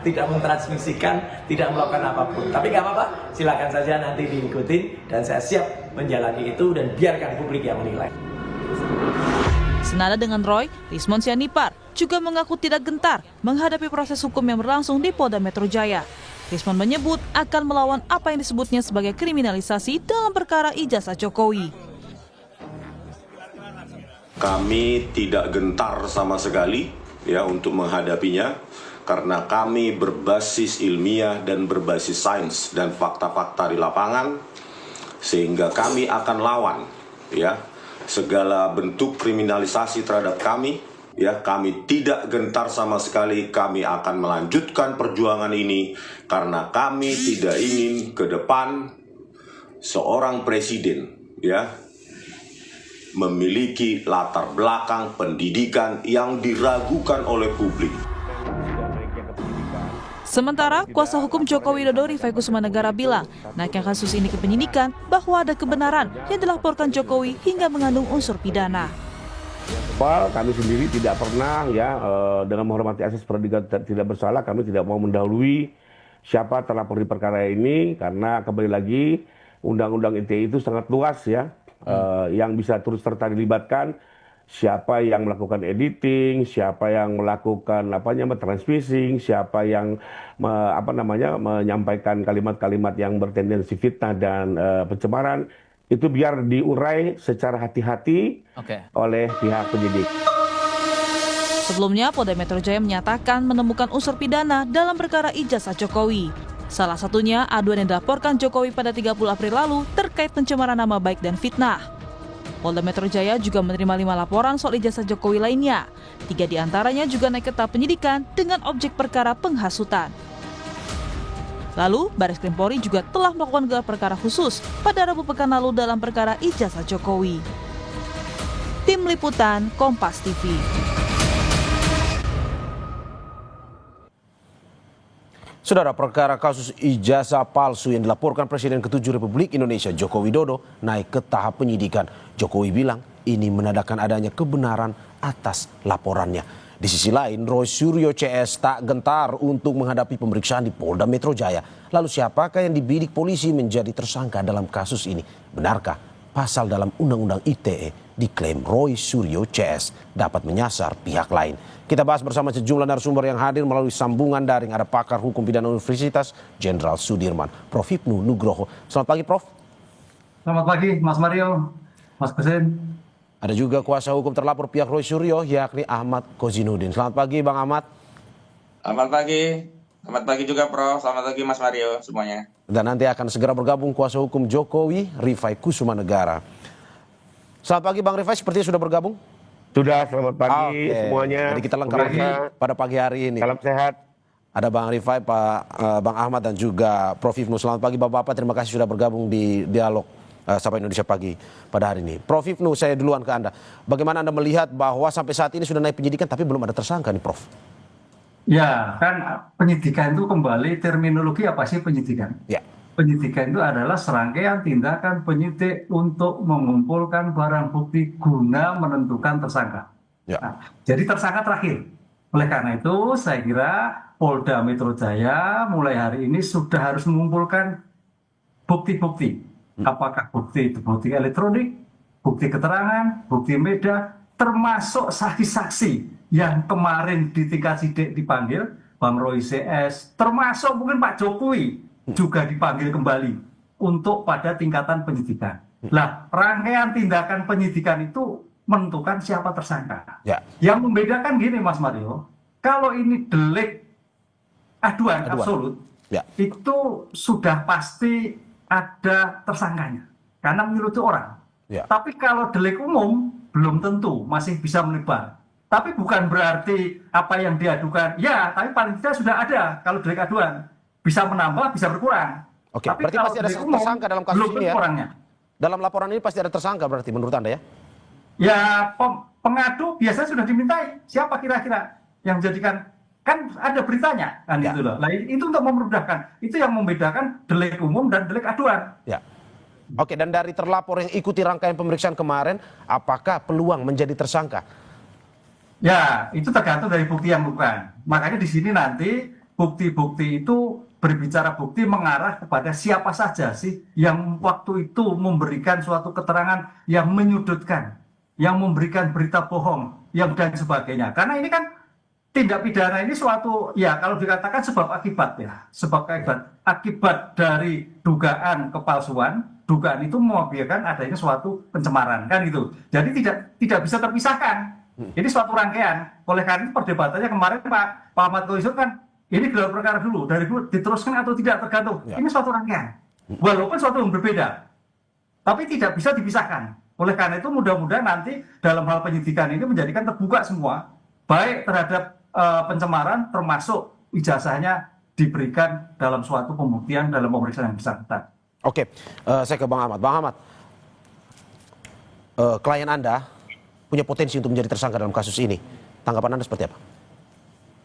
tidak mentransmisikan, tidak melakukan apapun. Tapi nggak apa-apa, silakan saja nanti diikutin dan saya siap menjalani itu dan biarkan publik yang menilai. Senada dengan Roy, Rismond Sianipar juga mengaku tidak gentar menghadapi proses hukum yang berlangsung di Polda Metro Jaya. Rismond menyebut akan melawan apa yang disebutnya sebagai kriminalisasi dalam perkara ijazah Jokowi. Kami tidak gentar sama sekali ya untuk menghadapinya karena kami berbasis ilmiah dan berbasis sains dan fakta-fakta di lapangan, sehingga kami akan lawan ya segala bentuk kriminalisasi terhadap kami. Ya, kami tidak gentar sama sekali. Kami akan melanjutkan perjuangan ini karena kami tidak ingin ke depan seorang presiden ya memiliki latar belakang pendidikan yang diragukan oleh publik. Sementara kuasa hukum Joko Widodo Rifai Kusumanegara bilang naiknya kasus ini ke penyidikan bahwa ada kebenaran yang dilaporkan Jokowi hingga mengandung unsur pidana. Kami sendiri tidak pernah ya dengan menghormati asas praduga tidak bersalah, kami tidak mau mendahului siapa terlapor di perkara ini karena kembali lagi undang-undang ITE itu sangat luas ya, yang bisa terus serta dilibatkan siapa yang melakukan editing, siapa yang melakukan transmissing, siapa yang menyampaikan kalimat-kalimat yang bertendensi fitnah dan pencemaran. Itu biar diurai secara hati-hati oleh pihak penyidik. Sebelumnya, Polda Metro Jaya menyatakan menemukan unsur pidana dalam perkara ijazah Jokowi. Salah satunya aduan yang dilaporkan Jokowi pada 30 April lalu terkait pencemaran nama baik dan fitnah. Polda Metro Jaya juga menerima 5 laporan soal ijazah Jokowi lainnya. 3 diantaranya juga naik ke tahap penyidikan dengan objek perkara penghasutan. Lalu, Baris Krim Polri juga telah melakukan gelar perkara khusus pada Rabu pekan lalu dalam perkara ijazah Jokowi. Tim Liputan Kompas TV. Saudara, perkara kasus ijazah palsu yang dilaporkan Presiden ke-7 Republik Indonesia Joko Widodo naik ke tahap penyidikan. Jokowi bilang ini menandakan adanya kebenaran atas laporannya. Di sisi lain, Roy Suryo CS tak gentar untuk menghadapi pemeriksaan di Polda Metro Jaya. Lalu siapakah yang dibidik polisi menjadi tersangka dalam kasus ini? Benarkah pasal dalam Undang-Undang ITE diklaim Roy Suryo CS dapat menyasar pihak lain? Kita bahas bersama sejumlah narasumber yang hadir melalui sambungan daring. Ada pakar hukum pidana Universitas Jenderal Sudirman, Prof. Hipnu Nugroho. Selamat pagi, Prof. Selamat pagi, Mas Mario, Mas Kusin. Ada juga kuasa hukum terlapor pihak Roy Suryo, yakni Ahmad Kozinudin. Selamat pagi, Bang Ahmad. Selamat pagi. Selamat pagi juga, Prof. Selamat pagi, Mas Mario, semuanya. Dan nanti akan segera bergabung kuasa hukum Jokowi, Rifai Kusumanegara. Selamat pagi, Bang Rifai. Sepertinya sudah bergabung? Sudah, selamat pagi semuanya. Jadi kita lengkap pada pagi hari ini. Salam sehat. Ada Bang Rifai, Bang Ahmad, dan juga Prof. Hipnu. Selamat pagi, Bapak-Bapak. Terima kasih sudah bergabung di dialog Sapa Indonesia Pagi pada hari ini. Prof. Hipnu, saya duluan ke Anda. Bagaimana Anda melihat bahwa sampai saat ini sudah naik penyidikan tapi belum ada tersangka nih, Prof? Ya, kan penyidikan itu kembali terminologi apa sih penyidikan? Ya. Penyidikan itu adalah serangkaian tindakan penyidik untuk mengumpulkan barang bukti guna menentukan tersangka. Ya. Nah, jadi tersangka terakhir. Oleh karena itu, saya kira Polda Metro Jaya mulai hari ini sudah harus mengumpulkan bukti-bukti. Apakah bukti itu bukti elektronik, bukti keterangan, bukti media, termasuk saksi-saksi yang kemarin di tingkat sidik dipanggil, Bang Roy CS, termasuk mungkin Pak Jokowi juga dipanggil kembali untuk pada tingkatan penyidikan. Lah, rangkaian tindakan penyidikan itu menentukan siapa tersangka. Ya. Yang membedakan gini, Mas Mario, kalau ini delik aduan. Absolut, ya, itu sudah pasti ada tersangkanya karena menyeludupi orang. Ya. Tapi kalau delik umum belum tentu, masih bisa melebar. Tapi bukan berarti apa yang diadukan, ya, tapi paling tidak sudah ada. Kalau delik aduan bisa menambah, bisa berkurang. Oke, tapi berarti pasti ada tersangka dalam kasus ini ya? Orangnya. Dalam laporan ini pasti ada tersangka berarti menurut Anda ya? Ya, pengadu biasanya sudah dimintai. Siapa kira-kira yang menjadikan, kan ada beritanya kan, ya. Itu loh. Nah, itu untuk memudahkan. Itu yang membedakan delik umum dan delik aduan. Ya. Oke, dan dari terlapor yang ikuti rangkaian pemeriksaan kemarin, apakah peluang menjadi tersangka? Ya, itu tergantung dari bukti yang bukan. Makanya di sini nanti bukti-bukti itu berbicara bukti mengarah kepada siapa saja sih yang waktu itu memberikan suatu keterangan yang menyudutkan, yang memberikan berita bohong, yang dan sebagainya. Karena ini kan tindak pidana ini suatu, ya kalau dikatakan sebab akibat ya, sebab akibat dari dugaan kepalsuan, dugaan itu mengakibatkan adanya suatu pencemaran, kan gitu. Jadi tidak bisa terpisahkan. Ini suatu rangkaian. Oleh karena itu perdebatannya kemarin Pak Ahmad Khoirul kan, ini gelar perkara dulu, dari dulu diteruskan atau tidak tergantung. Ini suatu rangkaian. Walaupun suatu yang berbeda, tapi tidak bisa dipisahkan. Oleh karena itu mudah-mudahan nanti dalam hal penyidikan ini menjadikan terbuka semua, baik terhadap pencemaran termasuk ijazahnya diberikan dalam suatu pembuktian dalam pemeriksaan yang bersangkutan. Oke, saya ke Bang Ahmad. Bang Ahmad, klien Anda punya potensi untuk menjadi tersangka dalam kasus ini. Tanggapan Anda seperti apa?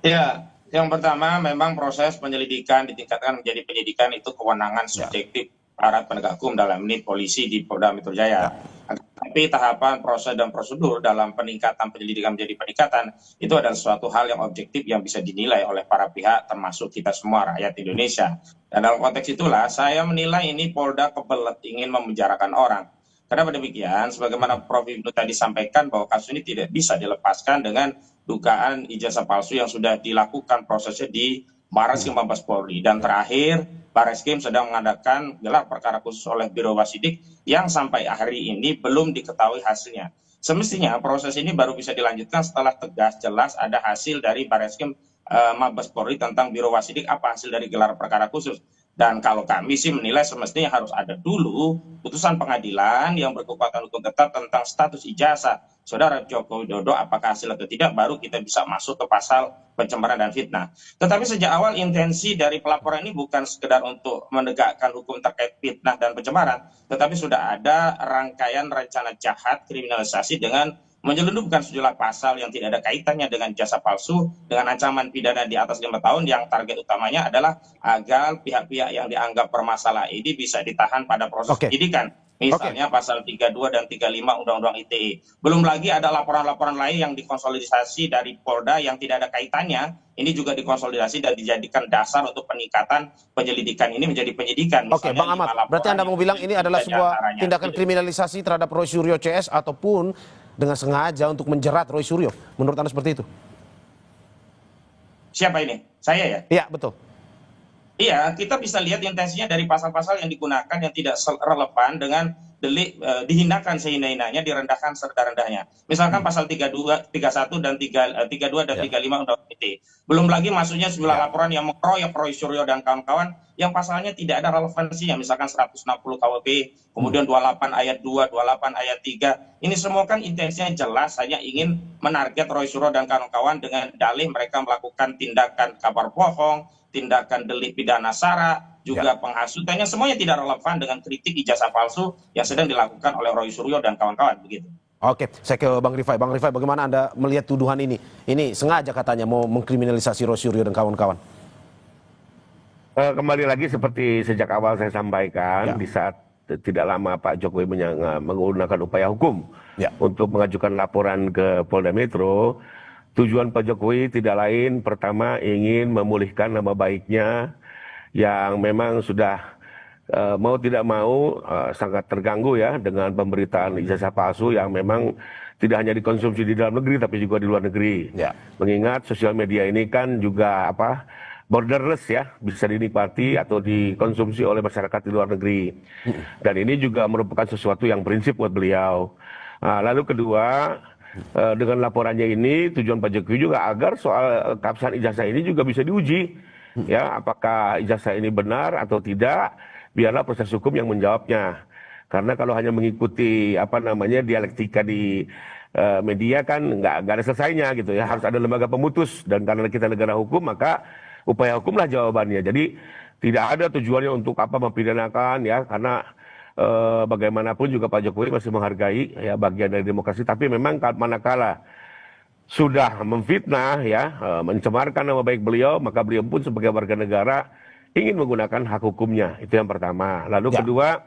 Ya, yang pertama memang proses penyelidikan ditingkatkan menjadi penyidikan itu kewenangan subjektif aparat penegak hukum, dalam ini polisi di Polda Metro Jaya. Tapi tahapan, proses dan prosedur dalam peningkatan penyelidikan menjadi peningkatan itu adalah suatu hal yang objektif yang bisa dinilai oleh para pihak termasuk kita semua rakyat Indonesia. Dan dalam konteks itulah saya menilai ini Polda kebelet ingin memenjarakan orang. Karena demikian, sebagaimana Prof. Ibnu tadi sampaikan bahwa kasus ini tidak bisa dilepaskan dengan dugaan ijazah palsu yang sudah dilakukan prosesnya di Barreskrim Mabes Polri. Dan terakhir, Barreskrim sedang mengadakan gelar perkara khusus oleh Biro Wasidik yang sampai hari ini belum diketahui hasilnya. Semestinya proses ini baru bisa dilanjutkan setelah tegas jelas ada hasil dari Barreskrim Mabes Polri tentang Biro Wasidik, apa hasil dari gelar perkara khusus. Dan kalau kami sih menilai semestinya harus ada dulu putusan pengadilan yang berkekuatan hukum tetap tentang status ijazah Saudara Joko Widodo, apakah hasil atau tidak, baru kita bisa masuk ke pasal pencemaran dan fitnah. Tetapi sejak awal intensi dari pelaporan ini bukan sekedar untuk menegakkan hukum terkait fitnah dan pencemaran, tetapi sudah ada rangkaian rencana jahat kriminalisasi dengan menyelundupkan sejumlah pasal yang tidak ada kaitannya dengan jasa palsu dengan ancaman pidana di atas 5 tahun yang target utamanya adalah agar pihak-pihak yang dianggap bermasalah ini bisa ditahan pada proses penyidikan. Misalnya pasal 32 dan 35 Undang-Undang ITE. Belum lagi ada laporan-laporan lain yang dikonsolidasi dari Polda yang tidak ada kaitannya. Ini juga dikonsolidasi dan dijadikan dasar untuk peningkatan penyelidikan ini menjadi penyidikan. Oke, Bang Ahmad, berarti Anda mau bilang ini adalah sebuah tindakan kriminalisasi terhadap Roy Suryo CS ataupun dengan sengaja untuk menjerat Roy Suryo. Menurut Anda seperti itu? Siapa ini? Saya ya? Iya, betul. Iya, kita bisa lihat intensinya dari pasal-pasal yang digunakan yang tidak relevan dengan delik dihinakan sehina-hinanya, direndahkan serendah-rendahnya. Misalkan pasal 32 dan 35 Undang-Undang ITE. Belum lagi masuknya sejumlah laporan yang mengkeroyok Roy Suryo dan kawan-kawan yang pasalnya tidak ada relevansinya, misalkan 160 KUHP, kemudian 28 ayat 2, 28 ayat 3. Ini semua kan intensinya jelas hanya ingin menarget Roy Suryo dan kawan-kawan dengan dalih mereka melakukan tindakan kabar bohong, tindakan delik pidana sara, juga penghasutannya, semuanya tidak relevan dengan kritik ijazah palsu yang sedang dilakukan oleh Roy Suryo dan kawan-kawan, begitu. Oke, saya ke Bang Rifai. Bang Rifai, bagaimana Anda melihat tuduhan ini? Ini sengaja katanya mau mengkriminalisasi Roy Suryo dan kawan-kawan. Kembali lagi seperti sejak awal saya sampaikan, di saat tidak lama Pak Jokowi menggunakan upaya hukum untuk mengajukan laporan ke Polda Metro. Tujuan Pak Jokowi tidak lain, pertama ingin memulihkan nama baiknya yang memang sudah mau tidak mau sangat terganggu ya dengan pemberitaan ijazah palsu yang memang tidak hanya dikonsumsi di dalam negeri tapi juga di luar negeri. Mengingat sosial media ini kan juga borderless ya, bisa dinikmati atau dikonsumsi oleh masyarakat di luar negeri. Dan ini juga merupakan sesuatu yang prinsip buat beliau. Lalu kedua, dengan laporannya ini tujuan Pak Jokowi juga agar soal keabsahan ijazah ini juga bisa diuji, ya apakah ijazah ini benar atau tidak, biarlah proses hukum yang menjawabnya. Karena kalau hanya mengikuti dialektika di media kan nggak ada selesainya gitu ya, harus ada lembaga pemutus, dan karena kita negara hukum maka upaya hukumlah jawabannya. Jadi tidak ada tujuannya untuk mempidanakan ya, karena bagaimanapun juga Pak Jokowi masih menghargai ya bagian dari demokrasi, tapi memang manakala sudah memfitnah ya, mencemarkan nama baik beliau, maka beliau pun sebagai warga negara ingin menggunakan hak hukumnya. Itu yang pertama. Lalu kedua,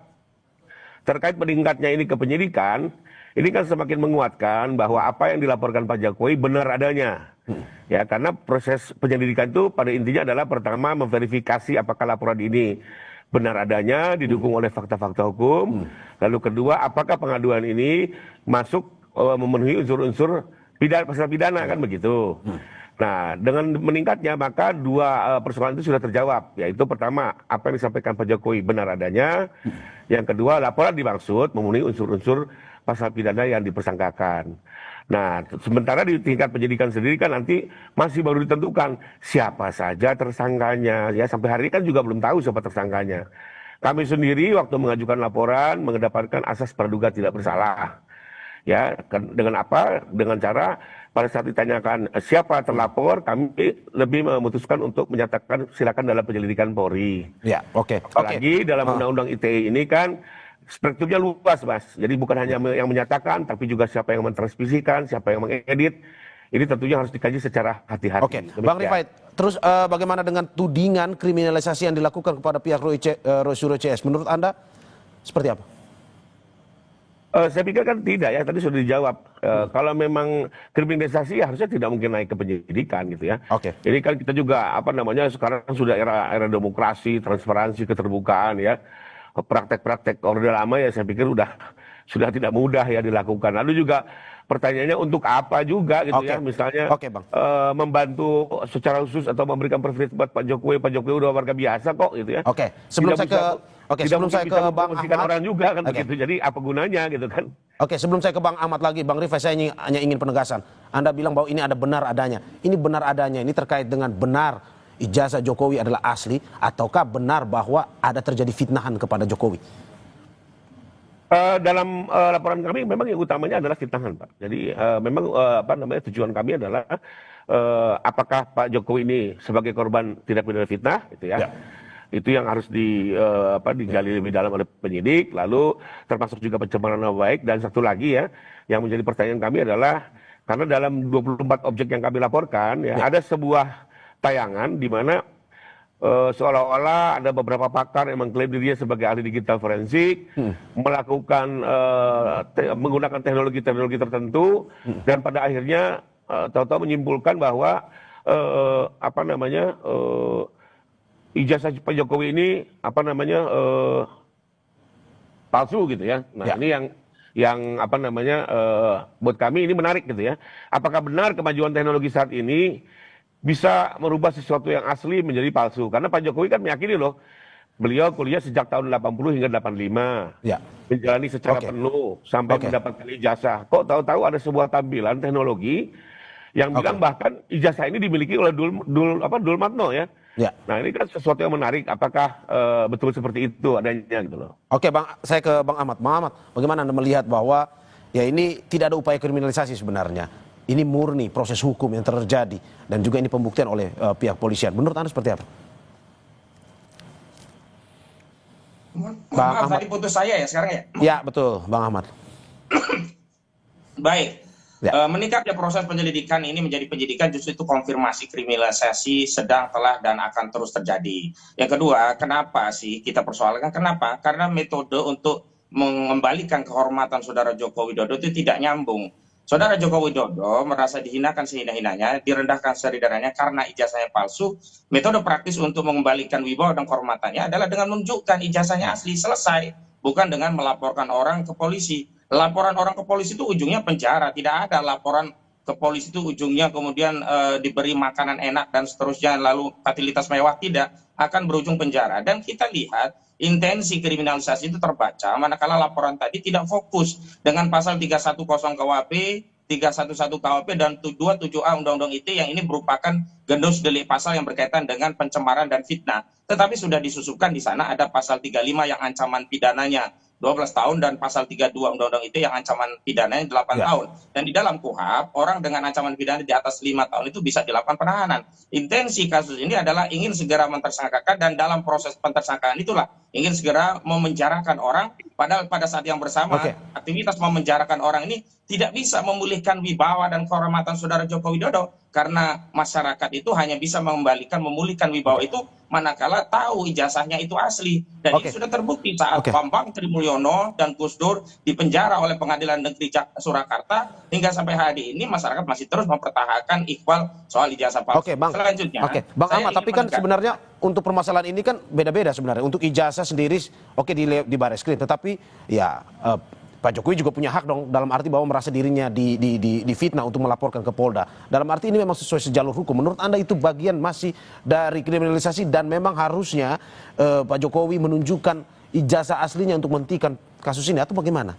terkait meningkatnya ini ke penyidikan, ini kan semakin menguatkan bahwa apa yang dilaporkan Pak Jokowi benar adanya. Ya, karena proses penyelidikan itu pada intinya adalah pertama memverifikasi apakah laporan ini benar adanya, didukung oleh fakta-fakta hukum. Lalu kedua, apakah pengaduan ini masuk memenuhi unsur-unsur pasal pidana, kan begitu. Nah, dengan meningkatnya maka dua persoalan itu sudah terjawab, yaitu pertama, apa yang disampaikan Pak Jokowi benar adanya. Yang kedua, laporan dimaksud memenuhi unsur-unsur pasal pidana yang dipersangkakan. Nah, sementara di tingkat penyidikan sendiri kan nanti masih baru ditentukan siapa saja tersangkanya. Ya, sampai hari ini kan juga belum tahu siapa tersangkanya. Kami sendiri waktu mengajukan laporan mengedepankan asas praduga tidak bersalah. Ya, dengan apa? Dengan cara pada saat ditanyakan siapa terlapor, kami lebih memutuskan untuk menyatakan silakan dalam penyelidikan Polri. Ya, oke. Apalagi dalam Undang-Undang ITE ini kan spektrumnya luas, Mas. Jadi bukan hanya yang menyatakan, tapi juga siapa yang mentransmisikan, siapa yang mengedit. Ini tentunya harus dikaji secara hati-hati. Oke, Bang Rifai, terus bagaimana dengan tudingan kriminalisasi yang dilakukan kepada pihak Suryo CS? Menurut Anda seperti apa? Saya pikir kan tidak ya, tadi sudah dijawab. Kalau memang kriminalisasi ya harusnya tidak mungkin naik ke penyidikan gitu ya. Oke. Ini kan kita juga sekarang sudah era demokrasi, transparansi, keterbukaan ya. Praktek-praktek Orde Lama ya saya pikir sudah tidak mudah ya dilakukan. Lalu juga pertanyaannya untuk apa juga gitu ya, misalnya Bang. membantu secara khusus atau memberikan privilege buat Pak Jokowi udah warga biasa kok gitu ya. Oke, sebelum saya ke Bang Ahmad orang juga kan begitu. Jadi apa gunanya gitu kan? Oke, sebelum saya ke Bang Ahmad lagi, Bang Rifai, saya hanya ingin penegasan. Anda bilang bahwa ini ada benar adanya. Ini benar adanya, ini terkait dengan benar ijazah Jokowi adalah asli, ataukah benar bahwa ada terjadi fitnahan kepada Jokowi? Dalam laporan kami memang yang utamanya adalah fitnahan, Pak. Jadi memang tujuan kami adalah apakah Pak Jokowi ini sebagai korban tindak pidana fitnah gitu ya. Itu yang harus digali lebih dalam oleh penyidik, lalu termasuk juga pencemaran nama baik. Dan satu lagi ya, yang menjadi pertanyaan kami adalah karena dalam 24 objek yang kami laporkan ya, ada sebuah tayangan di mana seolah-olah ada beberapa pakar yang mengklaim dirinya sebagai ahli digital forensik, melakukan menggunakan teknologi-teknologi tertentu, dan pada akhirnya tahu-tahu menyimpulkan bahwa ijazah Pak Jokowi ini palsu gitu ya. Nah ini yang buat kami ini menarik gitu ya. Apakah benar kemajuan teknologi saat ini bisa merubah sesuatu yang asli menjadi palsu? Karena Pak Jokowi kan meyakini loh, beliau kuliah sejak tahun 80 hingga 85, menjalani secara penuh sampai mendapatkan ijazah. Kok tahu-tahu ada sebuah tampilan teknologi yang bilang bahkan ijazah ini dimiliki oleh Dul Matno ya. Nah ini kan sesuatu yang menarik. Apakah betul seperti itu adanya gitu loh? Oke, Bang, saya ke Bang Ahmad. Bang Ahmad, bagaimana Anda melihat bahwa ya ini tidak ada upaya kriminalisasi sebenarnya? Ini murni proses hukum yang terjadi dan juga ini pembuktian oleh pihak polisian. Menurut Anda seperti apa? Bang Ahmad, tadi putus saya ya sekarang ya? Ya betul, Bang Ahmad. Baik. Meningkatnya proses penyelidikan ini menjadi penyidikan justru itu konfirmasi kriminalisasi sedang, telah, dan akan terus terjadi. Yang kedua, kenapa sih kita persoalkan? Kenapa? Karena metode untuk mengembalikan kehormatan Saudara Joko Widodo itu tidak nyambung. Saudara Joko Widodo merasa dihinakan sehina-hinanya, direndahkan sehina-hinanya karena ijazahnya palsu. Metode praktis untuk mengembalikan wibawa dan kehormatannya adalah dengan menunjukkan ijazahnya asli, selesai. Bukan dengan melaporkan orang ke polisi. Laporan orang ke polisi itu ujungnya penjara. Tidak ada laporan ke polisi itu ujungnya kemudian diberi makanan enak dan seterusnya, lalu fasilitas mewah. Tidak, akan berujung penjara. Dan kita lihat intensi kriminalisasi itu terbaca manakala laporan tadi tidak fokus dengan pasal 310 KUHP, 311 KUHP, dan 227A Undang-Undang ITE yang ini merupakan gendus delik pasal yang berkaitan dengan pencemaran dan fitnah. Tetapi sudah disusupkan di sana ada pasal 35 yang ancaman pidananya 12 tahun dan pasal 32 Undang-Undang ITE yang ancaman pidananya 8 tahun. Dan di dalam KUHP, orang dengan ancaman pidana di atas 5 tahun itu bisa dilakukan penahanan. Intensi kasus ini adalah ingin segera mentersangkakan, dan dalam proses pentersangkaan itulah ingin segera memenjarakan orang, padahal pada saat yang bersamaan Oke. aktivitas memenjarakan orang ini tidak bisa memulihkan wibawa dan kehormatan saudara Joko Widodo, karena masyarakat itu hanya bisa memulihkan wibawa itu manakala tahu ijazahnya itu asli, dan Oke. ini sudah terbukti saat Oke. Bambang Tri Mulyono dan Gus Dur dipenjara oleh Pengadilan Negeri Surakarta, hingga sampai hari ini masyarakat masih terus mempertahankan iqbal soal ijazah palsu. Oke, Bang. Selanjutnya, Oke, Bang saya Ahmad, ingin tapi kan menekan- sebenarnya untuk permasalahan ini kan beda-beda sebenarnya. Untuk ijazah sendiri, oke di Barreskrim, tetapi ya Pak Jokowi juga punya hak dong, dalam arti bahwa merasa dirinya difitnah untuk melaporkan ke Polda. Dalam arti ini memang sesuai sejalur hukum. Menurut Anda itu bagian masih dari kriminalisasi dan memang harusnya Pak Jokowi menunjukkan ijazah aslinya untuk menghentikan kasus ini atau bagaimana?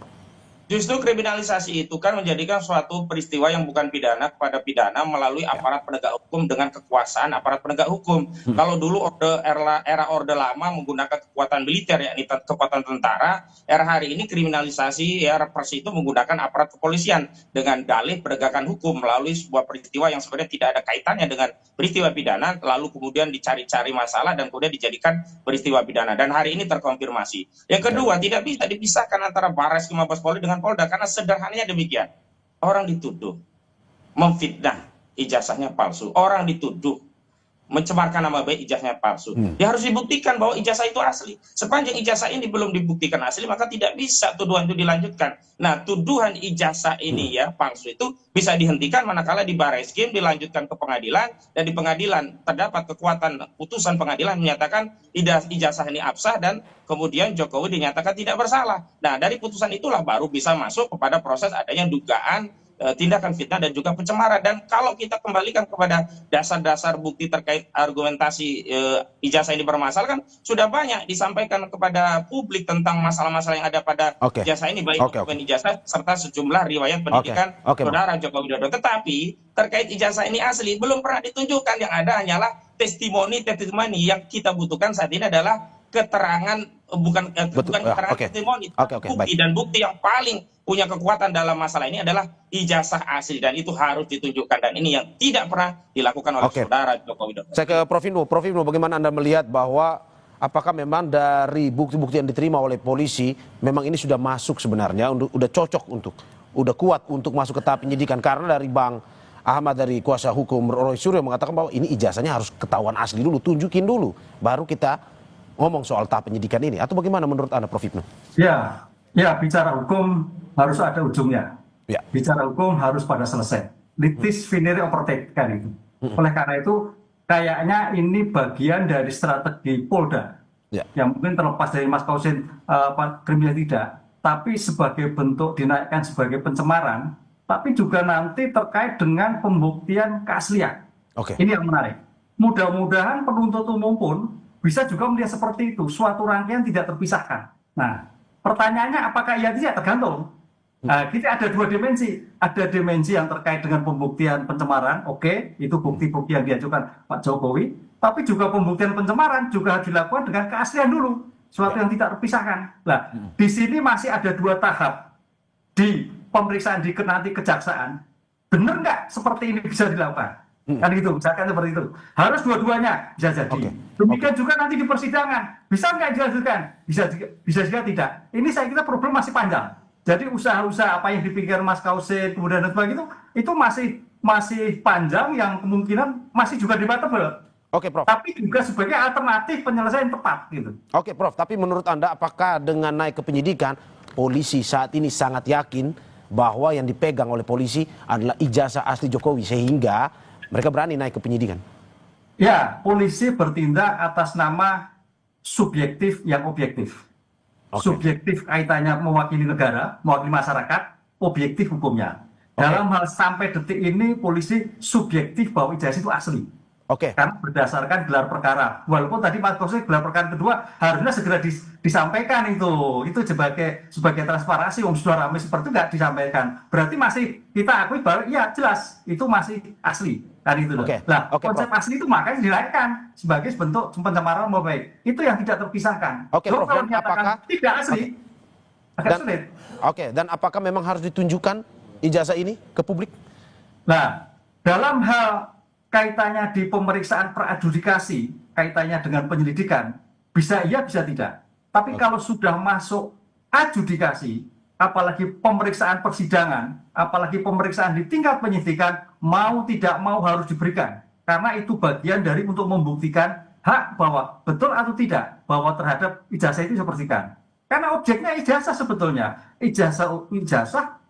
Justru kriminalisasi itu kan menjadikan suatu peristiwa yang bukan pidana kepada pidana melalui aparat penegak hukum dengan kekuasaan aparat penegak hukum. Kalau dulu era Orde Lama menggunakan kekuatan militer, yakni kekuatan tentara, era hari ini kriminalisasi era Represi itu menggunakan aparat kepolisian dengan dalih penegakan hukum melalui sebuah peristiwa yang sebenarnya tidak ada kaitannya dengan peristiwa pidana, lalu kemudian dicari-cari masalah dan kemudian dijadikan peristiwa pidana. Dan hari ini terkonfirmasi. Yang kedua, tidak bisa dipisahkan antara Barreskrim Mabes Polri dengan Polda, karena sederhananya demikian. Orang dituduh memfitnah, ijazahnya palsu. Orang dituduh mencemarkan nama baik, ijazahnya palsu. Dia harus dibuktikan bahwa ijazah itu asli. Sepanjang ijazah ini belum dibuktikan asli, maka tidak bisa tuduhan itu dilanjutkan. Nah, tuduhan ijazah ini ya palsu itu bisa dihentikan manakala di Barreskrim dilanjutkan ke pengadilan, dan di pengadilan terdapat kekuatan putusan pengadilan menyatakan ijazah ini absah dan kemudian Jokowi dinyatakan tidak bersalah. Nah, dari putusan itulah baru bisa masuk kepada proses adanya dugaan tindakan fitnah dan juga pencemaran. Dan kalau kita kembalikan kepada dasar-dasar bukti terkait argumentasi ijazah ini bermasalah, kan sudah banyak disampaikan kepada publik tentang masalah-masalah yang ada pada ijazah ini, baik dokumen ijazah serta sejumlah riwayat pendidikan saudara Joko Widodo. Tetapi terkait ijazah ini asli belum pernah ditunjukkan, yang ada hanyalah testimoni yang kita butuhkan saat ini adalah keterangan, bukan keterangan testimoni, bukti. Dan bukti yang paling punya kekuatan dalam masalah ini adalah ijazah asli, dan itu harus ditunjukkan, dan ini yang tidak pernah dilakukan oleh saudara Joko Widodo. Saya ke Prof. Ibnu, bagaimana Anda melihat bahwa apakah memang dari bukti-bukti yang diterima oleh polisi memang ini sudah masuk sebenarnya, udah cocok udah kuat untuk masuk ke tahap penyidikan? Karena dari Bang Ahmad, dari kuasa hukum Roy Suryo, mengatakan bahwa ini ijazahnya harus ketahuan asli dulu, tunjukin dulu, baru kita ngomong soal tahap penyidikan ini. Atau bagaimana menurut Anda, Prof. Ibnu? Ya, bicara hukum harus ada ujungnya. Ya. Bicara hukum harus pada selesai. Litis finire operate kan itu. Oleh karena itu, kayaknya ini bagian dari strategi Polda. Yang mungkin terlepas dari Mas Kausin kriminal tidak, tapi sebagai bentuk dinaikkan sebagai pencemaran, tapi juga nanti terkait dengan pembuktian keaslian. Ini yang menarik. Mudah-mudahan penuntut umum pun bisa juga melihat seperti itu, suatu rangkaian tidak terpisahkan. Nah, pertanyaannya apakah iya tidak, tergantung. Nah, kita ada dua dimensi. Ada dimensi yang terkait dengan pembuktian pencemaran, itu bukti-bukti yang diajukan Pak Jokowi. Tapi juga pembuktian pencemaran juga harus dilakukan dengan keaslian dulu, suatu yang tidak terpisahkan. Nah, di sini masih ada dua tahap di pemeriksaan di nanti kejaksaan. Benar nggak seperti ini bisa dilakukan? Kan gitu, misalkan seperti itu. Harus dua-duanya bisa jadi. Demikian juga nanti di persidangan. Bisa nggak dilanjutkan? Bisa juga tidak. Ini saya kira problem masih panjang. Jadi usaha-usaha apa yang dipikir Mas Kausin, kemudian dan sebagainya itu masih panjang, yang kemungkinan masih juga debatable. Prof. Tapi juga sebagai alternatif penyelesaian tepat gitu. Prof. Tapi menurut Anda apakah dengan naik ke penyidikan, polisi saat ini sangat yakin bahwa yang dipegang oleh polisi adalah ijazah asli Jokowi sehingga mereka berani naik ke penyidikan? Ya, polisi bertindak atas nama subjektif yang objektif. Subjektif kaitannya mewakili negara, mewakili masyarakat, objektif hukumnya. Dalam hal sampai detik ini polisi subjektif bahwa ijazah itu asli. Karena berdasarkan gelar perkara. Walaupun tadi Mas Kausin gelar perkara kedua harusnya segera disampaikan itu sebagai transparansi, sudah ramai seperti itu nggak disampaikan. Berarti masih kita akui bahwa iya jelas itu masih asli. Kan itu. Nah, konsep asli itu makanya dinaikkan sebagai bentuk pencemaran nama baik. Itu yang tidak terpisahkan. Prof. Kalau apakah tidak asli agak sulit. Dan apakah memang harus ditunjukkan ijazah ini ke publik? Nah, dalam hal kaitannya di pemeriksaan peradjudikasi, kaitannya dengan penyelidikan, bisa iya bisa tidak. Tapi kalau sudah masuk adjudikasi, apalagi pemeriksaan persidangan, apalagi pemeriksaan di tingkat penyidikan, mau tidak mau harus diberikan. Karena itu bagian dari untuk membuktikan hak bahwa betul atau tidak bahwa terhadap ijazah itu diperhatikan. Karena objeknya ijazah sebetulnya. Ijazah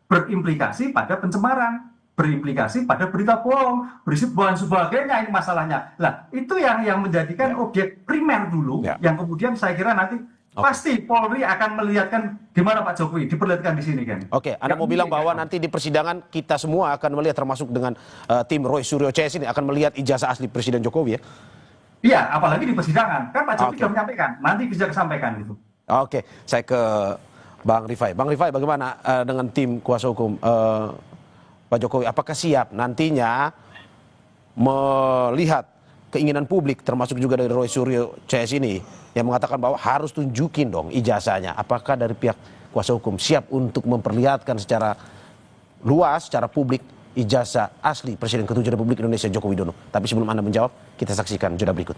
berimplikasi pada pencemaran, berimplikasi pada berita bohong, berisi dan sebagainya, ini masalahnya. Nah, itu yang menjadikan objek primer dulu, yang kemudian saya kira nanti pasti Polri akan melihatkan gimana Pak Jokowi diperlihatkan di sini kan. Oke, Anda mau bilang bahwa nanti di persidangan kita semua akan melihat, termasuk dengan tim Roy Suryo CS ini akan melihat ijazah asli Presiden Jokowi ya? Iya, apalagi di persidangan. Kan Pak Jokowi sudah menyampaikan, nanti bisa disampaikan gitu. Oke, saya ke Bang Rifai. Bang Rifai, bagaimana dengan tim kuasa hukum Pak Jokowi? Apakah siap nantinya melihat keinginan publik, termasuk juga dari Roy Suryo CS ini, yang mengatakan bahwa harus tunjukin dong ijazahnya? Apakah dari pihak kuasa hukum siap untuk memperlihatkan secara luas, secara publik, ijazah asli Presiden ke-7 Republik Indonesia Joko Widodo? Tapi sebelum Anda menjawab, kita saksikan jeda berikut.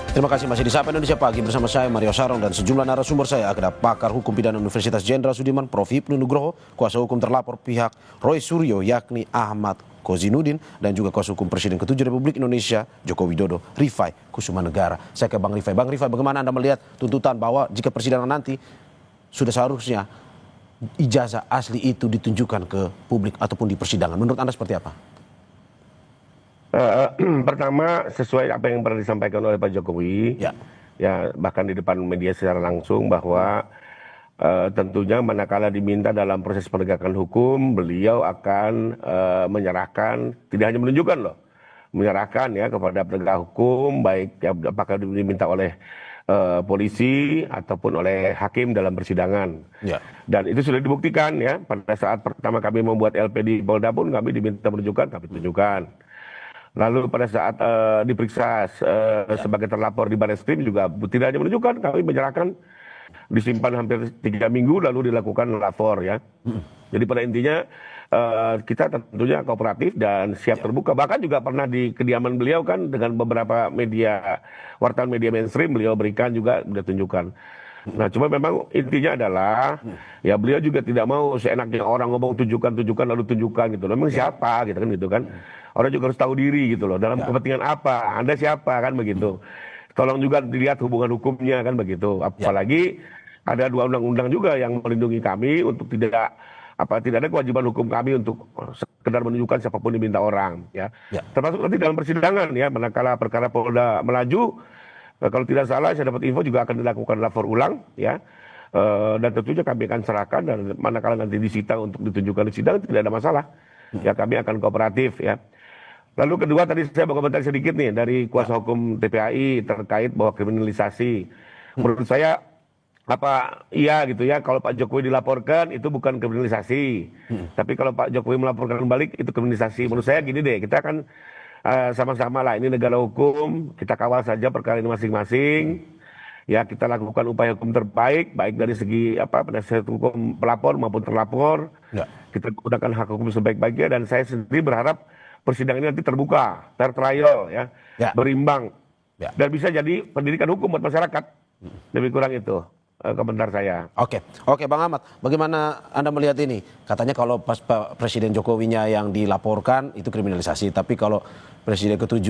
Terima kasih, masih di Sapa Indonesia Pagi bersama saya Mario Sarong dan sejumlah narasumber saya. Ada pakar hukum pidana Universitas Jenderal Sudirman Prof. Hipnu Nugroho, kuasa hukum terlapor pihak Roy Suryo yakni Ahmad Kozinudin, dan juga kuasa hukum Presiden ke-7 Republik Indonesia Joko Widodo Rifai Kusumanegara. Saya ke Bang Rifai. Bang Rifai, bagaimana Anda melihat tuntutan bahwa jika persidangan nanti sudah seharusnya ijazah asli itu ditunjukkan ke publik ataupun di persidangan? Menurut Anda seperti apa? Pertama, sesuai apa yang pernah disampaikan oleh Pak Jokowi, Ya. ya bahkan di depan media secara langsung bahwa tentunya manakala diminta dalam proses penegakan hukum, beliau akan menyerahkan, tidak hanya menunjukkan loh, menyerahkan ya kepada penegak hukum, baik ya, apakah diminta oleh polisi ataupun oleh hakim dalam persidangan. Ya. Dan itu sudah dibuktikan ya, pada saat pertama kami membuat LP di Polda pun kami diminta menunjukkan, kami tunjukkan. Lalu pada saat diperiksa sebagai terlapor di Barreskrim juga tidak hanya menunjukkan, kami menyerahkan, disimpan hampir 3 minggu lalu dilakukan lapor ya. Jadi pada intinya kita tentunya kooperatif dan siap terbuka. Bahkan juga pernah di kediaman beliau kan dengan beberapa media, wartawan media mainstream beliau berikan juga, beliau tunjukkan. Nah cuma memang intinya adalah ya beliau juga tidak mau seenaknya orang ngomong tunjukkan lalu tunjukkan gitu. Memang siapa gitu kan. Orang juga harus tahu diri gitu loh. Dalam kepentingan apa? Anda siapa kan begitu. Tolong juga dilihat hubungan hukumnya kan begitu. Apalagi ada 2 undang-undang juga yang melindungi kami untuk tidak ada kewajiban hukum kami untuk sekedar menunjukkan siapapun diminta orang ya. Termasuk nanti dalam persidangan ya, manakala perkara Polda melaju, kalau tidak salah saya dapat info juga akan dilakukan lapor ulang ya. Dan tentunya kami akan serahkan, dan manakala nanti disita untuk ditunjukkan di sidang tidak ada masalah. Ya kami akan kooperatif ya. Lalu kedua tadi saya mau komentar sedikit nih dari kuasa hukum TPAI terkait bahwa kriminalisasi. Menurut saya iya gitu ya, kalau Pak Jokowi dilaporkan itu bukan kriminalisasi. Tapi kalau Pak Jokowi melaporkan balik itu kriminalisasi. Menurut saya gini deh, kita akan sama-sama lah, ini negara hukum, kita kawal saja perkara ini masing-masing. Ya kita lakukan upaya hukum terbaik, baik dari segi penasihat hukum pelapor maupun terlapor. Kita gunakan hak hukum sebaik-baiknya, dan saya sendiri berharap persidangan ini nanti terbuka, fair trial ya, berimbang, dan bisa jadi pendidikan hukum buat masyarakat. Lebih kurang itu komentar saya. Oke, Bang Ahmad, bagaimana Anda melihat ini? Katanya kalau pas Presiden Jokowinya yang dilaporkan itu kriminalisasi, tapi kalau Presiden ke-7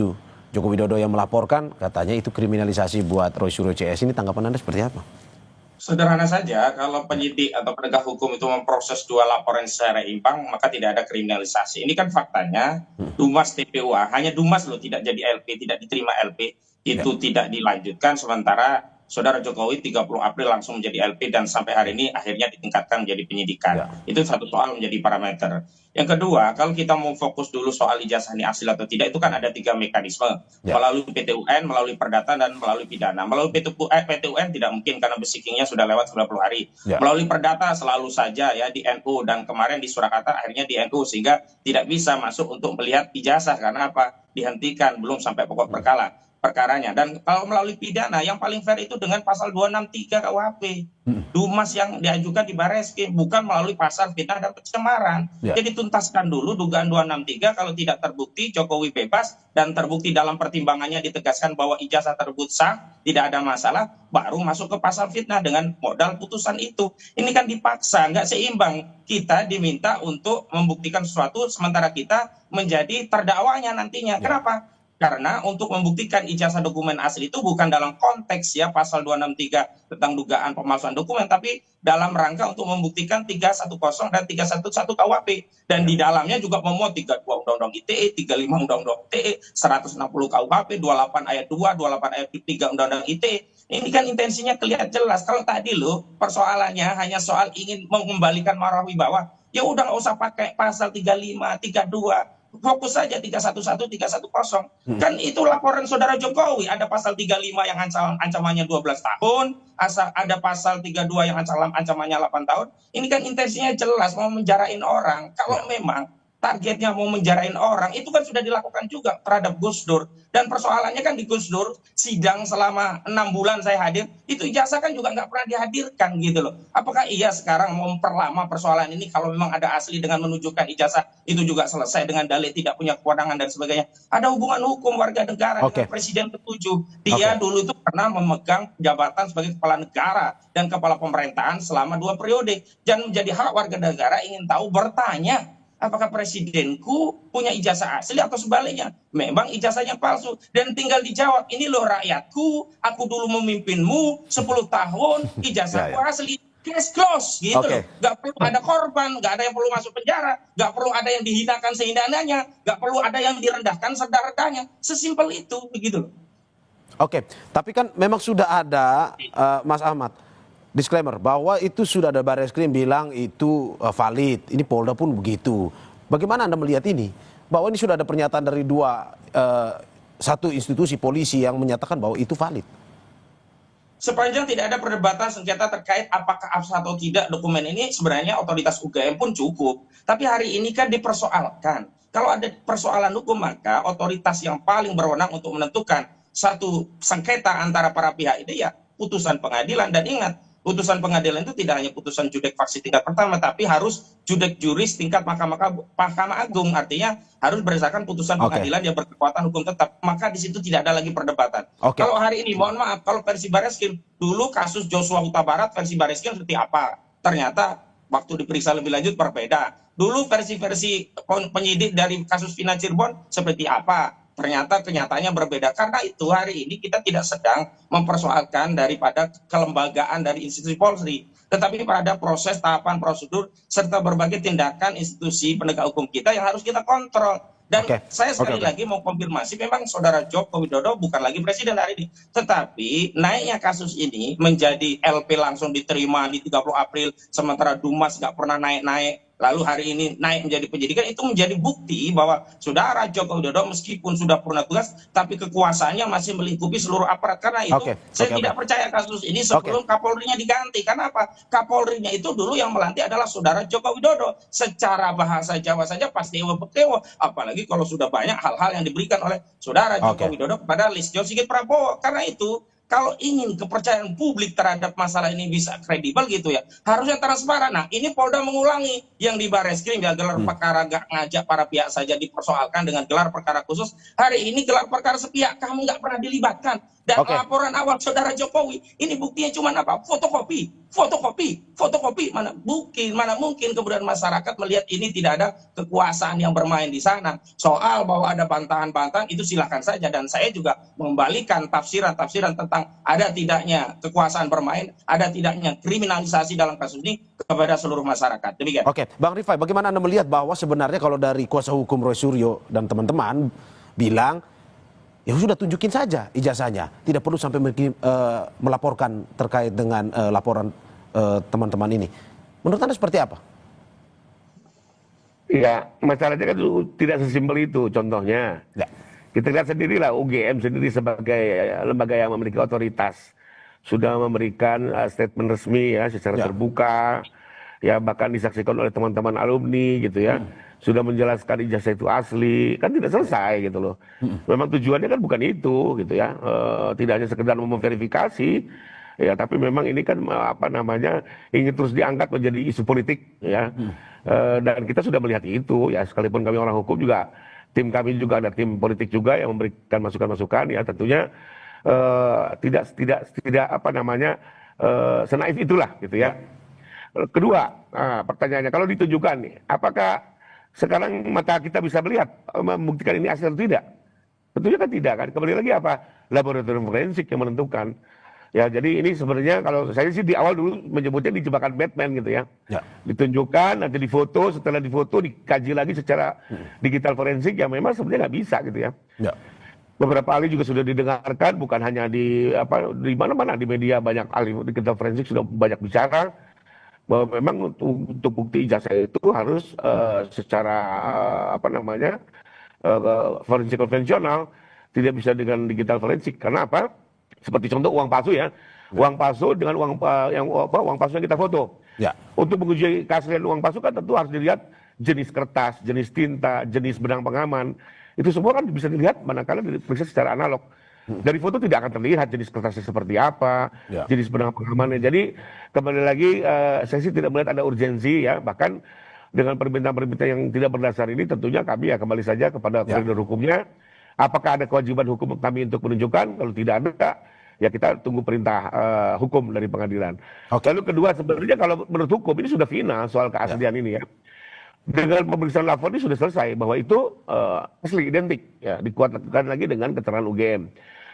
Joko Widodo yang melaporkan katanya itu kriminalisasi buat Roy Suryo CS. Ini tanggapan Anda seperti apa? Sederhana saja, kalau penyidik atau penegak hukum itu memproses 2 laporan secara imbang, maka tidak ada kriminalisasi. Ini kan faktanya, Dumas TPUA, hanya Dumas loh tidak jadi LP, tidak diterima LP, itu tidak dilanjutkan, sementara Saudara Jokowi 30 April langsung menjadi LP dan sampai hari ini akhirnya ditingkatkan menjadi penyidikan. Itu satu soal menjadi parameter. Yang kedua, kalau kita mau fokus dulu soal ijazah ini asli atau tidak, itu kan ada 3 mekanisme. Melalui PT-UN, melalui perdata, dan melalui pidana. Melalui PT-UN tidak mungkin karena basicingnya sudah lewat 90 hari. Melalui perdata selalu saja ya di NU, dan kemarin di Surakarta akhirnya di NU, sehingga tidak bisa masuk untuk melihat ijazah karena apa? Dihentikan, belum sampai pokok perkaranya. Dan kalau melalui pidana, yang paling fair itu dengan pasal 263 KUHP. Dumas yang diajukan di Barreskrim, bukan melalui pasal fitnah dan pencemaran. Jadi tuntaskan dulu dugaan 263, kalau tidak terbukti Jokowi bebas, dan terbukti dalam pertimbangannya ditegaskan bahwa ijazah tersebut sah, tidak ada masalah, baru masuk ke pasal fitnah dengan modal putusan itu. Ini kan dipaksa, nggak seimbang. Kita diminta untuk membuktikan sesuatu, sementara kita menjadi terdakwanya nantinya. Kenapa? Karena untuk membuktikan ijazah dokumen asli itu bukan dalam konteks ya pasal 263 tentang dugaan pemalsuan dokumen, tapi dalam rangka untuk membuktikan 310 dan 311 KUHP. Dan di dalamnya juga memuat 32 Undang-Undang ITE, 35 Undang-Undang ITE, 160 KUHP, 28 ayat 2, 28 ayat 3 Undang-Undang ITE. Ini kan intensinya kelihatan jelas. Kalau tadi loh persoalannya hanya soal ingin mengembalikan marwah wibawa, ya udah nggak usah pakai pasal 35, 32. Fokus saja 311, 310. Kan itu laporan Saudara Jokowi, ada pasal 35 yang ancamannya 12 tahun, ada pasal 32 yang ancamannya 8 tahun. Ini kan intensinya jelas mau menjarain orang. Kalau memang targetnya mau menjarain orang, itu kan sudah dilakukan juga terhadap Gus Dur. Dan persoalannya kan di Gus Dur, sidang selama 6 bulan saya hadir, itu ijazah kan juga nggak pernah dihadirkan gitu loh. Apakah iya sekarang mau memperlama persoalan ini kalau memang ada asli dengan menunjukkan ijazah, itu juga selesai dengan dalil tidak punya kewenangan dan sebagainya. Ada hubungan hukum warga negara dengan Presiden ke-7. Dia dulu itu pernah memegang jabatan sebagai kepala negara dan kepala pemerintahan selama 2 periode. Dan menjadi hak warga negara ingin tahu, bertanya, apakah presidenku punya ijazah asli atau sebaliknya? Memang ijazahnya palsu. Dan tinggal dijawab, ini loh rakyatku, aku dulu memimpinmu 10 tahun, ijazahku asli. case close gitu Oke. loh. Nggak perlu ada korban, nggak ada yang perlu masuk penjara, nggak perlu ada yang dihinakan sehina-hinanya, nggak perlu ada yang direndahkan sedarah-darahnya. Sesimpel itu begitu loh. Oke, tapi kan memang sudah ada Mas Ahmad disclaimer bahwa itu sudah ada Barreskrim bilang itu valid. Ini Polda pun begitu. Bagaimana Anda melihat ini? Bahwa ini sudah ada pernyataan dari satu institusi polisi yang menyatakan bahwa itu valid. Sepanjang tidak ada perdebatan sengketa terkait apakah absah atau tidak dokumen ini, sebenarnya otoritas UGM pun cukup. Tapi hari ini kan dipersoalkan. Kalau ada persoalan hukum, maka otoritas yang paling berwenang untuk menentukan satu sengketa antara para pihak ini ya putusan pengadilan. Dan ingat, putusan pengadilan itu tidak hanya putusan judek faksi tingkat pertama, tapi harus judek juris tingkat Mahkamah Agung. Artinya harus berdasarkan putusan pengadilan yang berkekuatan hukum tetap. Maka di situ tidak ada lagi perdebatan. Kalau hari ini, mohon maaf, kalau versi Barreskrim, dulu kasus Joshua Huta Barat, versi Barreskrim seperti apa? Ternyata waktu diperiksa lebih lanjut berbeda. Dulu versi-versi penyidik dari kasus Vina Cirebon seperti apa? Ternyata kenyataannya berbeda. Karena itu hari ini kita tidak sedang mempersoalkan daripada kelembagaan dari institusi Polri, tetapi pada proses tahapan prosedur serta berbagai tindakan institusi penegak hukum kita yang harus kita kontrol. Dan saya sekali lagi mau konfirmasi, memang Saudara Joko Widodo bukan lagi presiden hari ini, tetapi naiknya kasus ini menjadi LP langsung diterima di 30 April, sementara Dumas nggak pernah naik-naik, lalu hari ini naik menjadi penyidikan, itu menjadi bukti bahwa Saudara Joko Widodo meskipun sudah purna tugas, tapi kekuasaannya masih melingkupi seluruh aparat. Karena itu saya tidak percaya kasus ini sebelum Kapolrinya diganti. Karena apa? Kapolrinya itu dulu yang melantik adalah Saudara Joko Widodo. Secara bahasa Jawa saja pasti bekewo, apalagi kalau sudah banyak hal-hal yang diberikan oleh Saudara Joko Widodo kepada Listio Sigit Prabowo. Karena itu, kalau ingin kepercayaan publik terhadap masalah ini bisa kredibel gitu ya, harusnya transparan. Nah, ini Polda mengulangi yang di Barreskrim ya, gelar perkara gak ngajak para pihak saja dipersoalkan dengan gelar perkara khusus. Hari ini gelar perkara sepihak, kamu nggak pernah dilibatkan. Dan laporan awal Saudara Jokowi, ini buktinya cuma apa? Fotokopi. Mana mungkin kemudian masyarakat melihat ini tidak ada kekuasaan yang bermain di sana. Soal bahwa ada bantahan-bantahan itu silakan saja, dan saya juga membalikan tafsiran-tafsiran tentang ada tidaknya kekuasaan bermain, ada tidaknya kriminalisasi dalam kasus ini kepada seluruh masyarakat. Demikian. Oke, Bang Rifai, bagaimana Anda melihat bahwa sebenarnya kalau dari kuasa hukum Roy Suryo dan teman-teman bilang ya sudah tunjukin saja ijazahnya, tidak perlu sampai melaporkan terkait dengan laporan teman-teman ini. Menurut Anda seperti apa? Ya, masalahnya kan tidak sesimpel itu. Contohnya, kita lihat sendirilah UGM sendiri sebagai lembaga yang memiliki otoritas sudah memberikan statement resmi ya secara terbuka, ya bahkan disaksikan oleh teman-teman alumni gitu ya. Sudah menjelaskan ijazah itu asli, kan tidak selesai gitu loh. Memang tujuannya kan bukan itu gitu ya, tidak hanya sekedar memverifikasi, ya tapi memang ini kan ingin terus diangkat menjadi isu politik ya. Dan kita sudah melihat itu ya, sekalipun kami orang hukum juga, tim kami juga ada tim politik juga yang memberikan masukan-masukan ya, tentunya tidak senaif itulah gitu ya. Kedua, pertanyaannya kalau ditunjukkan nih, apakah sekarang mata kita bisa melihat membuktikan ini asli atau tidak? Tentunya kan tidak kan. Kembali lagi apa? Laboratorium forensik yang menentukan. Ya, jadi ini sebenarnya kalau saya sih di awal dulu menyebutnya di jebakan Batman gitu ya. Ditunjukkan, nanti difoto, setelah difoto dikaji lagi secara digital forensik, yang memang sebenarnya nggak bisa gitu ya. Beberapa ahli juga sudah didengarkan, bukan hanya di mana-mana di media, banyak ahli digital forensik sudah banyak bicara bahwa memang untuk bukti ijazah itu harus secara forensik konvensional, tidak bisa dengan digital forensik. Karena apa? Seperti contoh uang palsu ya, uang palsu dengan uang palsu yang kita foto. Untuk menguji keaslian uang palsu kan tentu harus dilihat jenis kertas, jenis tinta, jenis benang pengaman. Itu semua kan bisa dilihat manakala diperiksa secara analog. Dari foto tidak akan terlihat jenis kertasnya seperti apa, jenis benang pengamannya. Jadi kembali lagi saya sih tidak melihat ada urgensi ya. Bahkan dengan permintaan-permintaan yang tidak berdasar ini, tentunya kami ya kembali saja kepada koridor hukumnya. Apakah ada kewajiban hukum kami untuk menunjukkan? Kalau tidak ada, ya kita tunggu perintah hukum dari pengadilan. Lalu kedua, sebenarnya kalau menurut hukum ini sudah final soal keaslian ini ya. Dengan pemeriksaan lapor ini sudah selesai bahwa itu asli identik ya, dikuatkan lagi dengan keterangan UGM.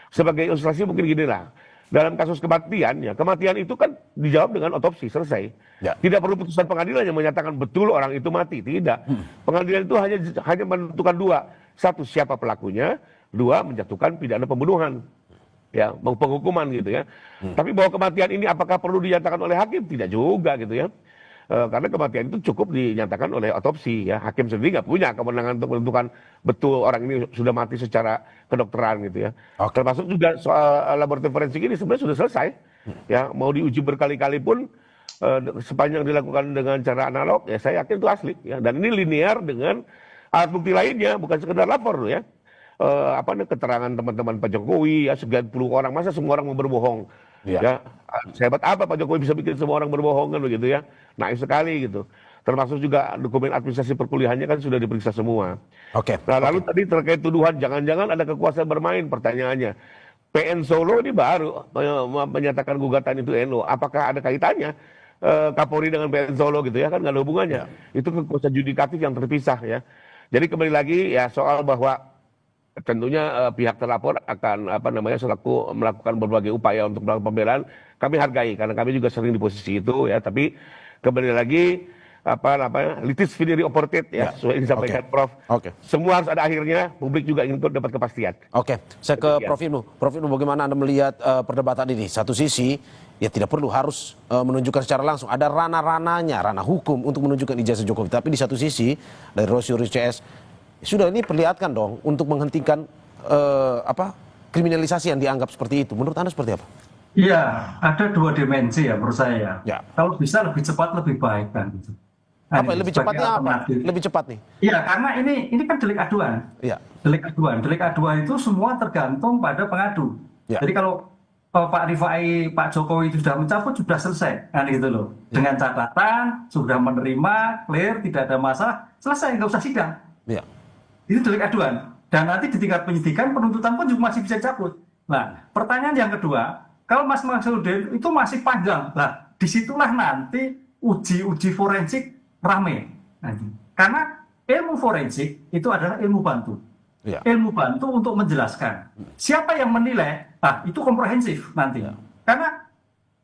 Sebagai ilustrasi mungkin gini lah, dalam kasus kematian, ya kematian itu kan dijawab dengan otopsi, selesai. Ya. Tidak perlu putusan pengadilan yang menyatakan betul orang itu mati, tidak. Pengadilan itu hanya menentukan dua, satu siapa pelakunya, dua menjatuhkan pidana pembunuhan, ya penghukuman gitu ya. Tapi bahwa kematian ini apakah perlu dinyatakan oleh hakim? Tidak juga gitu ya. Karena kematian itu cukup dinyatakan oleh otopsi ya. Hakim sendiri nggak punya kewenangan untuk menentukan betul orang ini sudah mati secara kedokteran gitu ya. Termasuk juga soal laboratorium forensik ini sebenarnya sudah selesai. Ya, mau diuji berkali-kali pun sepanjang dilakukan dengan cara analog ya saya yakin itu asli ya. Dan ini linear dengan alat bukti lainnya, bukan sekedar lapor loh ya. Keterangan teman-teman Pak Jokowi ya, sekian puluh orang, masa semua orang mau berbohong? Ya, sehebat apa Pak Jokowi bisa bikin semua orang berbohong kan begitu ya? Naif sekali gitu. Termasuk juga dokumen administrasi perkuliahannya kan sudah diperiksa semua. Nah, lalu tadi terkait tuduhan jangan-jangan ada kekuasaan bermain, pertanyaannya. PN Solo ini baru menyatakan gugatan itu NO. Apakah ada kaitannya Kapolri dengan PN Solo gitu ya? Kan nggak ada hubungannya. Itu kekuasaan yudikatif yang terpisah ya. Jadi kembali lagi ya soal bahwa tentunya pihak terlapor akan selaku melakukan berbagai upaya untuk melakukan pembelaan, kami hargai karena kami juga sering di posisi itu ya. Tapi kembali lagi litis finiri operated ya, sesuai yang disampaikan Prof. Semua harus ada akhirnya, publik juga ingin dapat kepastian. Saya ke Prof Ibnu. Prof Ibnu, bagaimana Anda melihat perdebatan ini? Satu sisi ya tidak perlu harus menunjukkan secara langsung, ada ranah-ranahnya, ranah hukum untuk menunjukkan ijazah Jokowi. Tapi di satu sisi dari Rosyuri CS sudah ini perlihatkan dong untuk menghentikan kriminalisasi yang dianggap seperti itu. Menurut Anda seperti apa? Iya, ada dua dimensi ya menurut saya. Ya. Kalau bisa lebih cepat lebih baik kan gitu. Lebih cepatnya apa? Lebih cepat nih? Iya, karena ini kan delik aduan. Iya. Delik aduan itu semua tergantung pada pengadu. Ya. Jadi kalau Pak Rifai, Pak Jokowi itu sudah mencabut, sudah selesai kan gitu loh. Dengan catatan sudah menerima, clear, tidak ada masalah, selesai, nggak usah sidang. Iya. Itu delik aduan. Dan nanti di tingkat penyidikan, penuntutan pun juga masih bisa cabut. Nah, pertanyaan yang kedua, kalau Mas Maksudin itu masih panjang. Nah, disitulah nanti uji forensik rame. Nanti. Karena ilmu forensik itu adalah ilmu bantu. Ya. Ilmu bantu untuk menjelaskan. Siapa yang menilai, itu komprehensif nanti. Ya. Karena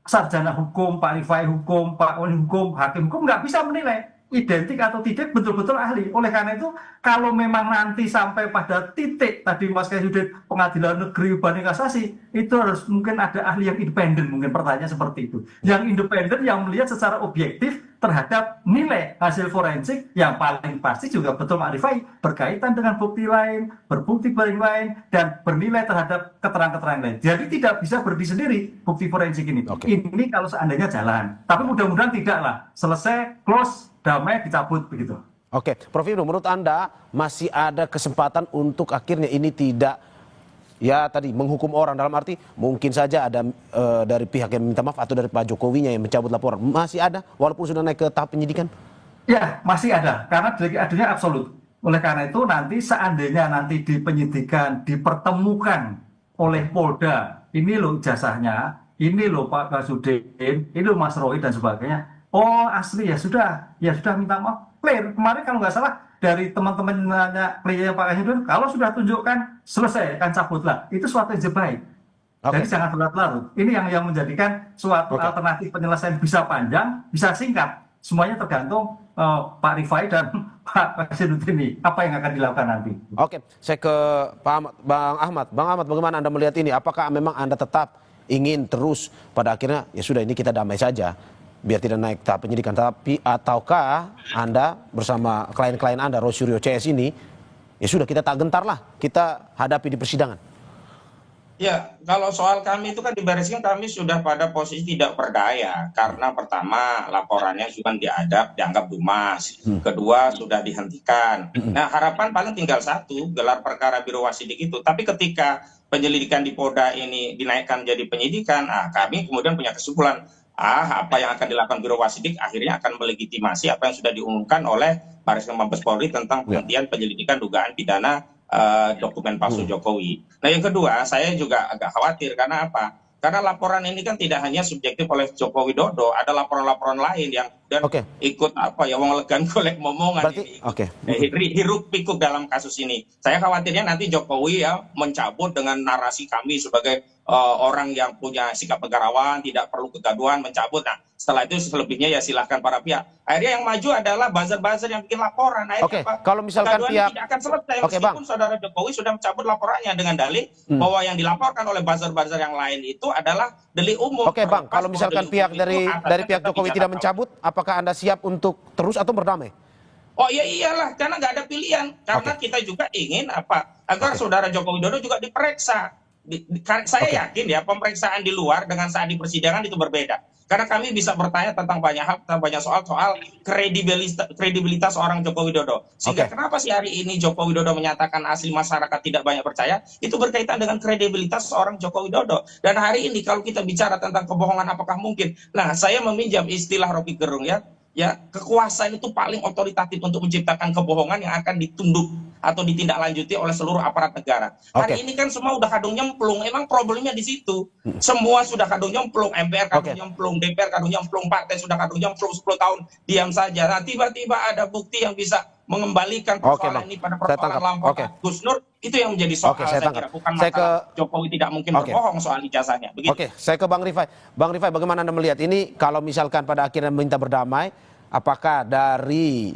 sarjana hukum, Pak Rifai hukum, Pak Oni hukum, hakim hukum nggak bisa menilai identik atau tidak betul-betul ahli. Oleh karena itu, kalau memang nanti sampai pada titik tadi Mas Kaisudin pengadilan negeri banding kasasi, itu harus mungkin ada ahli yang independen, mungkin pertanyaan seperti itu. Yang independen yang melihat secara objektif terhadap nilai hasil forensik yang paling pasti juga betul Pak Rifai berkaitan dengan bukti lain, berbukti lain, dan bernilai terhadap keterangan-keterangan lain. Jadi tidak bisa berdiri sendiri bukti forensik ini. Ini kalau seandainya jalan. Tapi mudah-mudahan tidaklah. Selesai, close, damai, dicabut begitu. Prof Ibnu, menurut Anda masih ada kesempatan untuk akhirnya ini tidak menghukum orang, dalam arti mungkin saja ada dari pihak yang minta maaf atau dari Pak Jokowinya yang mencabut laporan, masih ada walaupun sudah naik ke tahap penyidikan? Ya, masih ada karena delik aduannya absolut. Oleh karena itu nanti seandainya nanti di penyidikan dipertemukan oleh Polda, ini loh ijazahnya, ini loh Pak Kasudin, ini loh Mas Roy dan sebagainya. Oh asli ya sudah minta maaf. Clear. Kemarin kalau nggak salah dari teman-temannya klien Pak Kasudin, kalau sudah tunjukkan selesai kan cabutlah. Itu suatu yang baik. Jadi jangan berlarut-larut. Ini yang menjadikan suatu alternatif penyelesaian bisa panjang, bisa singkat. Semuanya tergantung Pak Rifai dan Pak Kasudin ini apa yang akan dilakukan nanti. Saya ke Bang Ahmad. Bang Ahmad, bagaimana Anda melihat ini? Apakah memang Anda tetap ingin terus pada akhirnya ya sudah ini kita damai saja, biar tidak naik tahap penyidikan, ataukah Anda bersama klien-klien Anda, Rosyuri CS ini, ya sudah kita tak gentar lah, kita hadapi di persidangan? Ya, kalau soal kami itu kan di Bariskin kami sudah pada posisi tidak berdaya. Karena pertama, laporannya cuma dianggap dumas. Kedua, sudah dihentikan. Nah, harapan paling tinggal satu, gelar perkara Biro Wasidik itu. Tapi ketika penyelidikan di Polda ini dinaikkan jadi penyidikan, kami kemudian punya kesimpulan, apa yang akan dilakukan Biro Wasidik akhirnya akan melegitimasi apa yang sudah diumumkan oleh Bariskin Mabes Polri tentang penghentian penyelidikan dugaan pidana dokumen palsu Jokowi. Nah yang kedua, saya juga agak khawatir karena apa? Karena laporan ini kan tidak hanya subjektif oleh Joko Widodo, ada laporan-laporan lain yang ikut wong legan golek momongan ini. Hiruk pikuk dalam kasus ini. Saya khawatirnya nanti Jokowi mencabut dengan narasi kami sebagai orang yang punya sikap negarawan, tidak perlu kegaduhan, mencabut. Nah, setelah itu selebihnya ya silahkan para pihak. Akhirnya yang maju adalah buzzer-buzzer yang bikin laporan. Akhirnya kalau misalkan kegaduhan pihak tidak akan selesai meskipun Saudara Jokowi sudah mencabut laporannya dengan dalih bahwa yang dilaporkan oleh buzzer-buzzer yang lain itu adalah delik umum. Bang, kalau misalkan pihak dari pihak Jokowi tidak mencabut, apakah Anda siap untuk terus atau berdamai? Oh iya iyalah, karena nggak ada pilihan. Karena kita juga ingin agar Saudara Joko Widodo juga diperiksa. Saya yakin ya pemeriksaan di luar dengan saat di persidangan itu berbeda. Karena kami bisa bertanya tentang banyak hal, tentang banyak soal kredibilitas seorang Joko Widodo. Sehingga kenapa sih hari ini Joko Widodo menyatakan asli masyarakat tidak banyak percaya? Itu berkaitan dengan kredibilitas seorang Joko Widodo. Dan hari ini kalau kita bicara tentang kebohongan apakah mungkin? Nah, saya meminjam istilah Rocky Gerung ya kekuasaan itu paling otoritatif untuk menciptakan kebohongan yang akan ditunduk atau ditindaklanjuti oleh seluruh aparat negara. Hari ini kan semua udah kadung nyemplung, emang problemnya di situ. Semua sudah kadung nyemplung, MPR kadung nyemplung, DPR kadung nyemplung, partai sudah kadung nyemplung 10 tahun diam saja. Nah, tiba-tiba ada bukti yang bisa mengembalikan persoalan ini pada persoalan lampau Gus Nur, itu yang menjadi soal saya kira. Bukan masalah Jokowi tidak mungkin berbohong soal ijazahnya. Begitu. Saya ke Bang Rifai. Bang Rifai, bagaimana Anda melihat ini kalau misalkan pada akhirnya minta berdamai, apakah dari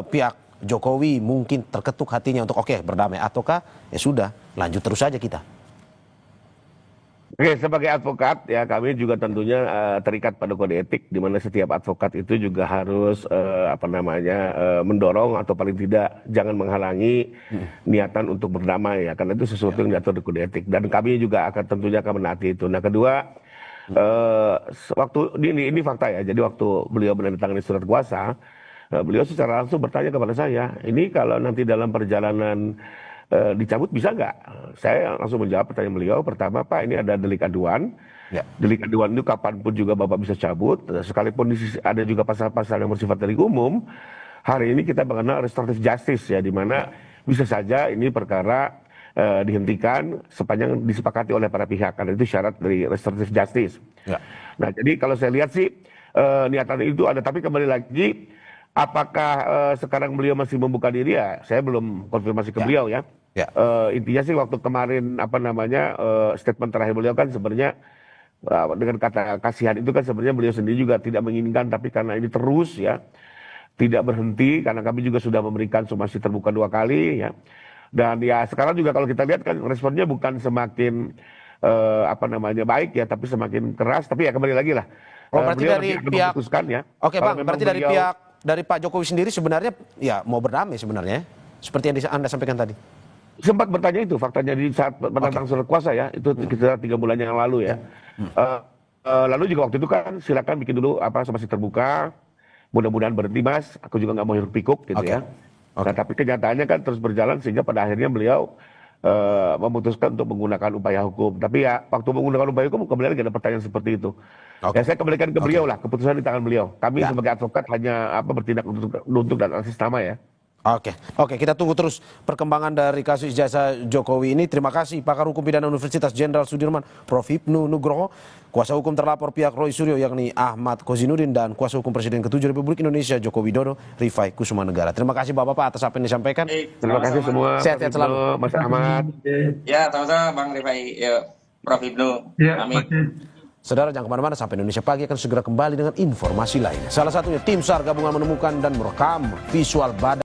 pihak Jokowi mungkin terketuk hatinya untuk berdamai, ataukah ya sudah lanjut terus saja kita? Sebagai advokat ya kami juga tentunya terikat pada kode etik di mana setiap advokat itu juga harus mendorong atau paling tidak jangan menghalangi niatan untuk berdamai ya, karena itu sesuatu yang diatur di kode etik dan kami juga tentunya akan menaati itu. Nah, kedua, waktu ini fakta ya, jadi waktu beliau menandatangani surat kuasa, beliau secara langsung bertanya kepada saya, ini kalau nanti dalam perjalanan dicabut bisa nggak? Saya langsung menjawab pertanyaan beliau. Pertama, Pak, ini ada delik aduan. Delik aduan itu kapanpun juga Bapak bisa cabut. Sekalipun ada juga pasal-pasal yang bersifat delik umum. Hari ini kita mengenal restoratif justice ya, di mana bisa saja ini perkara dihentikan sepanjang disepakati oleh para pihak. Karena itu syarat dari restoratif justice. Nah, jadi kalau saya lihat sih niatan itu ada, tapi kembali lagi, apakah sekarang beliau masih membuka diri ya? Saya belum konfirmasi ke beliau ya. Intinya sih waktu kemarin statement terakhir beliau kan sebenarnya dengan kata kasihan itu kan sebenarnya beliau sendiri juga tidak menginginkan, tapi karena ini terus ya tidak berhenti, karena kami juga sudah memberikan somasi terbuka 2 kali ya. Dan ya sekarang juga kalau kita lihat kan responnya bukan semakin baik ya, tapi semakin keras. Tapi ya kembali lagi lah. Berarti dari pihak ya. Bang, berarti dari pihak dari Pak Jokowi sendiri sebenarnya ya mau berdamai sebenarnya, seperti yang Anda sampaikan tadi. Sempat bertanya itu faktanya di saat penantang surat kuasa ya, itu kita 3 bulan yang lalu ya. Lalu juga waktu itu kan silakan bikin dulu somasi terbuka, mudah-mudahan berhenti Mas, aku juga nggak mau hiruk pikuk gitu ya. Nah, tapi kenyataannya kan terus berjalan sehingga pada akhirnya beliau memutuskan untuk menggunakan upaya hukum. Tapi ya waktu menggunakan upaya hukum kembali lagi ada pertanyaan seperti itu. Ya saya kembalikan ke beliau lah, keputusan di tangan beliau. Kami sebagai advokat hanya bertindak untuk dan atas nama ya. Oke, kita tunggu terus perkembangan dari kasus ijazah Jokowi ini. Terima kasih Pakar Hukum Pidana Universitas Jenderal Sudirman, Prof. Hipnu Nugroho, kuasa hukum terlapor pihak Roy Suryo yakni Ahmad Kozinudin, dan kuasa hukum Presiden ke-7 Republik Indonesia Joko Widodo, Rifai Kusumanegara. Terima kasih Bapak-Bapak atas apa yang disampaikan. Terima kasih semua. Sehat-sehat selalu. Mas Ahmad. Ya, sama-sama Bang Rifai, Prof. Hipnu. Amin. Saudara, jangan kemana-mana, sampai Indonesia Pagi akan segera kembali dengan informasi lain. Salah satunya tim SAR gabungan menemukan dan merekam visual badan